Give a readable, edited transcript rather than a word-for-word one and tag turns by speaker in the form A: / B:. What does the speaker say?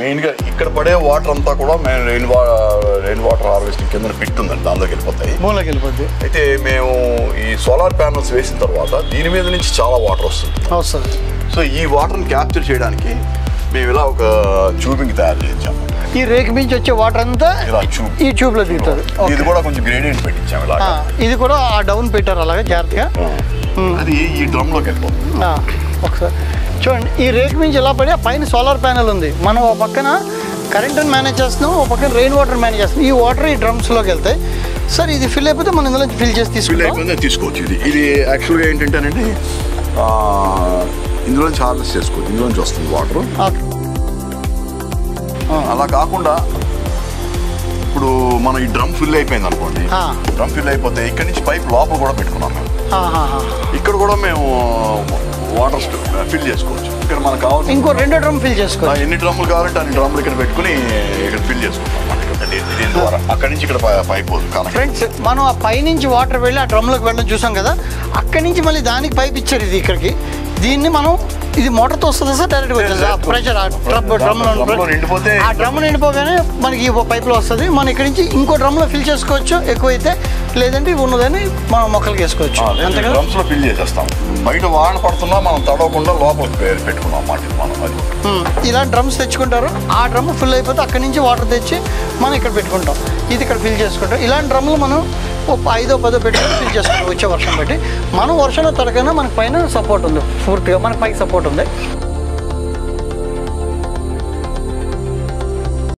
A: మెయిన్గా ఇక్కడ పడే వాటర్ అంతా కూడా మేము రెయిన్ వాటర్ హార్వెస్టింగ్ కింద పిట్ ఉందండి, దానిలోకి వెళ్ళిపోతాయి,
B: మూలకి వెళ్ళిపోద్ది.
A: అయితే మేము ఈ సోలార్ ప్యానల్స్ వేసిన తర్వాత దీని మీద నుంచి చాలా వాటర్ వస్తుంది. సో ఈ వాటర్ని క్యాప్చర్ చేయడానికి మేము ఇలా ఒక ట్యూబింగ్ తయారు చేయించాము.
B: ఈ రేక్ నుంచి వచ్చే వాటర్ అంతా ఈ ట్యూబ్ లో దిగుతుంది.
A: ఇది కూడా కొంచెం గ్రేడియంట్ పెట్టించాము ఇలా.
B: ఇది కూడా ఆ డౌన్ పెట్టారు అలాగే జాగ్రత్తగా.
A: అది ఈ డ్రమ్ లోకి వెళ్ళిపోతుంది.
B: ఒకసారి చూడండి, ఈ రేక్ నుంచి ఎలా పడి ఆ పైన సోలార్ ప్యానెల్ ఉంది. మనం ఒక పక్కన కరెంట్ని మేనేజ్ చేస్తున్నాం, ఒక పక్కన రెయిన్ వాటర్ మేనేజ్ చేస్తున్నాం. ఈ వాటర్ ఈ డ్రమ్స్లోకి వెళ్తాయి. సార్ ఇది ఫిల్ అయిపోతే మనం ఇందులో ఫిల్ చేసి
A: తీసుకోవచ్చు. ఇది యాక్చువల్గా ఏంటంటేనండి, ఇందులోంచి హార్వెస్ట్ చేసుకోవచ్చు, ఇందులోంచి వస్తుంది వాటర్. అలా కాకుండా ఇప్పుడు మనం ఈ డ్రమ్ ఫిల్ అయిపోయింది అనుకోండి, డ్రమ్ ఫిల్ అయిపోతే ఇక్కడ నుంచి పైప్ లోపల కూడా పెట్టుకున్నాం మేము. ఇక్కడ కూడా మేము వాటర్ ఫిల్ చేసుకోవచ్చు. ఇక్కడ మనకు కావాలి
B: ఇంకో 2 డ్రమ్ ఫిల్ చేసుకోవచ్చు.
A: ఎన్ని డ్రమ్ములు కావాలంటే అన్ని డ్రమ్ములు ఇక్కడ పెట్టుకుని ఇక్కడ ఫిల్ చేసుకుంటాం. దీని ద్వారా అక్కడి నుంచి ఇక్కడ పైప్.
B: ఫ్రెండ్స్, మనం ఆ పై నుంచి వాటర్ వెళ్ళి ఆ డ్రమ్లోకి వెళ్ళడం చూసాం కదా, అక్కడి నుంచి మళ్ళీ దానికి పైప్ ఇచ్చారు ఇది ఇక్కడికి. దీన్ని మనం ఇది మోటార్తో వస్తుందా సార్ డైరెక్ట్గా వచ్చేది ప్రెషర్ ఆ డ్రమ్ నిండిపోగానే మనకి ఈ పైప్లో వస్తుంది. మనం ఇక్కడ నుంచి ఇంకో డ్రమ్లో ఫిల్ చేసుకోవచ్చు ఎక్కువైతే, లేదంటే ఉన్నదని మనం మొక్కలకి వేసుకోవచ్చు.
A: అంతే డ్రమ్స్ లో ఫిల్ చేసేస్తాం. బయట వాన పడుతున్నా మనం తడవకుండా లోపలికి పెట్టుకున్నాం మనం.
B: ఇలా డ్రమ్స్ తెచ్చుకుంటారు, ఆ డ్రమ్ ఫుల్ అయిపోతే అక్కడి నుంచి వాటర్ తెచ్చి మనం ఇక్కడ పెట్టుకుంటాం. ఇది ఇక్కడ ఫిల్ చేసుకుంటాం. ఇలాంటి డ్రమ్లు మనం 5 10 పెట్టుకుని ఫిల్ చేసుకుంటాం వచ్చే వర్షం బట్టి. మనం వర్షంలో తడకైనా మనకి పైన సపోర్ట్ ఉంది, పూర్తిగా మనకి పైకి సపోర్ట్ ఉంది.